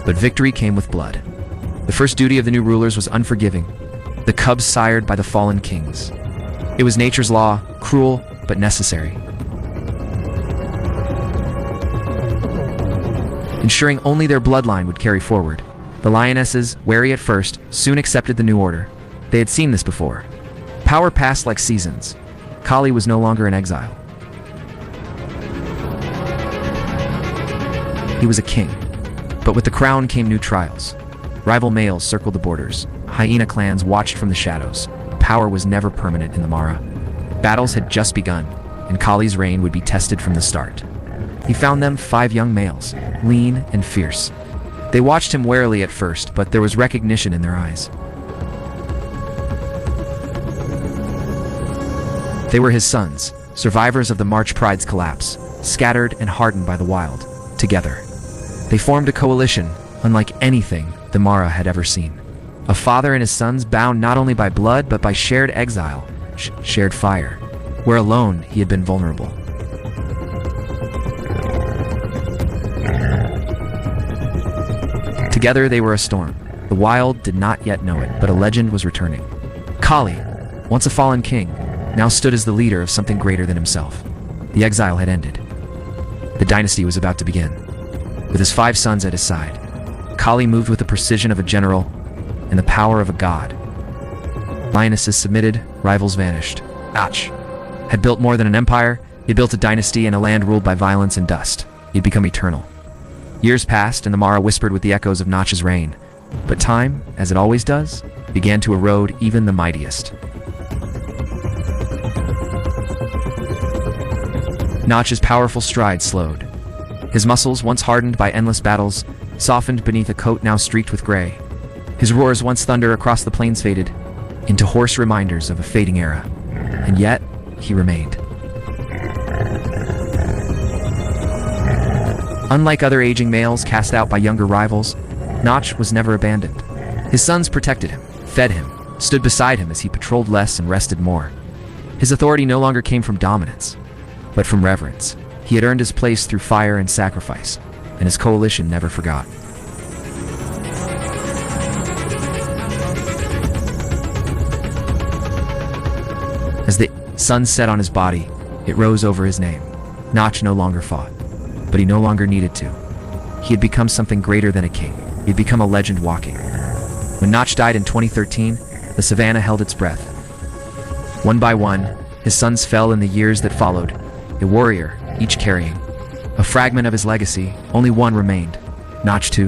But victory came with blood. The first duty of the new rulers was unforgiving, the cubs sired by the fallen kings. It was nature's law, cruel but necessary. Ensuring only their bloodline would carry forward. The lionesses, wary at first, soon accepted the new order. They had seen this before. Power passed like seasons. Kali was no longer in exile. He was a king. But with the crown came new trials. Rival males circled the borders. Hyena clans watched from the shadows. Power was never permanent in the Mara. Battles had just begun, and Kali's reign would be tested from the start. He found them 5 young males, lean and fierce. They watched him warily at first, but there was recognition in their eyes. They were his sons, survivors of the March Pride's collapse, scattered and hardened by the wild. Together, they formed a coalition unlike anything the Mara had ever seen. A father and his sons bound not only by blood but by shared exile, shared fire, where alone he had been vulnerable. Together they were a storm. The wild did not yet know it, but a legend was returning. Kali, once a fallen king, now stood as the leader of something greater than himself. The exile had ended. The dynasty was about to begin. With his 5 sons at his side, Kali moved with the precision of a general and the power of a god. Lionesses submitted, rivals vanished. Nach had built more than an empire. He built a dynasty and a land ruled by violence and dust. He'd become eternal. Years passed, and the Mara whispered with the echoes of Nach's reign. But time, as it always does, began to erode even the mightiest. Nach's powerful stride slowed. His muscles, once hardened by endless battles, softened beneath a coat now streaked with gray. His roars, once thunder across the plains, faded into hoarse reminders of a fading era. And yet, he remained. Unlike other aging males cast out by younger rivals, Nach was never abandoned. His sons protected him, fed him, stood beside him as he patrolled less and rested more. His authority no longer came from dominance, but from reverence. He had earned his place through fire and sacrifice, and his coalition never forgot. As the sun set on his body, it rose over his name. Nach no longer fought, but he no longer needed to. He had become something greater than a king. He had become a legend walking. When Nach died in 2013, the savannah held its breath. One by one, his sons fell in the years that followed, a warrior, each carrying a fragment of his legacy. Only one remained, Nach too.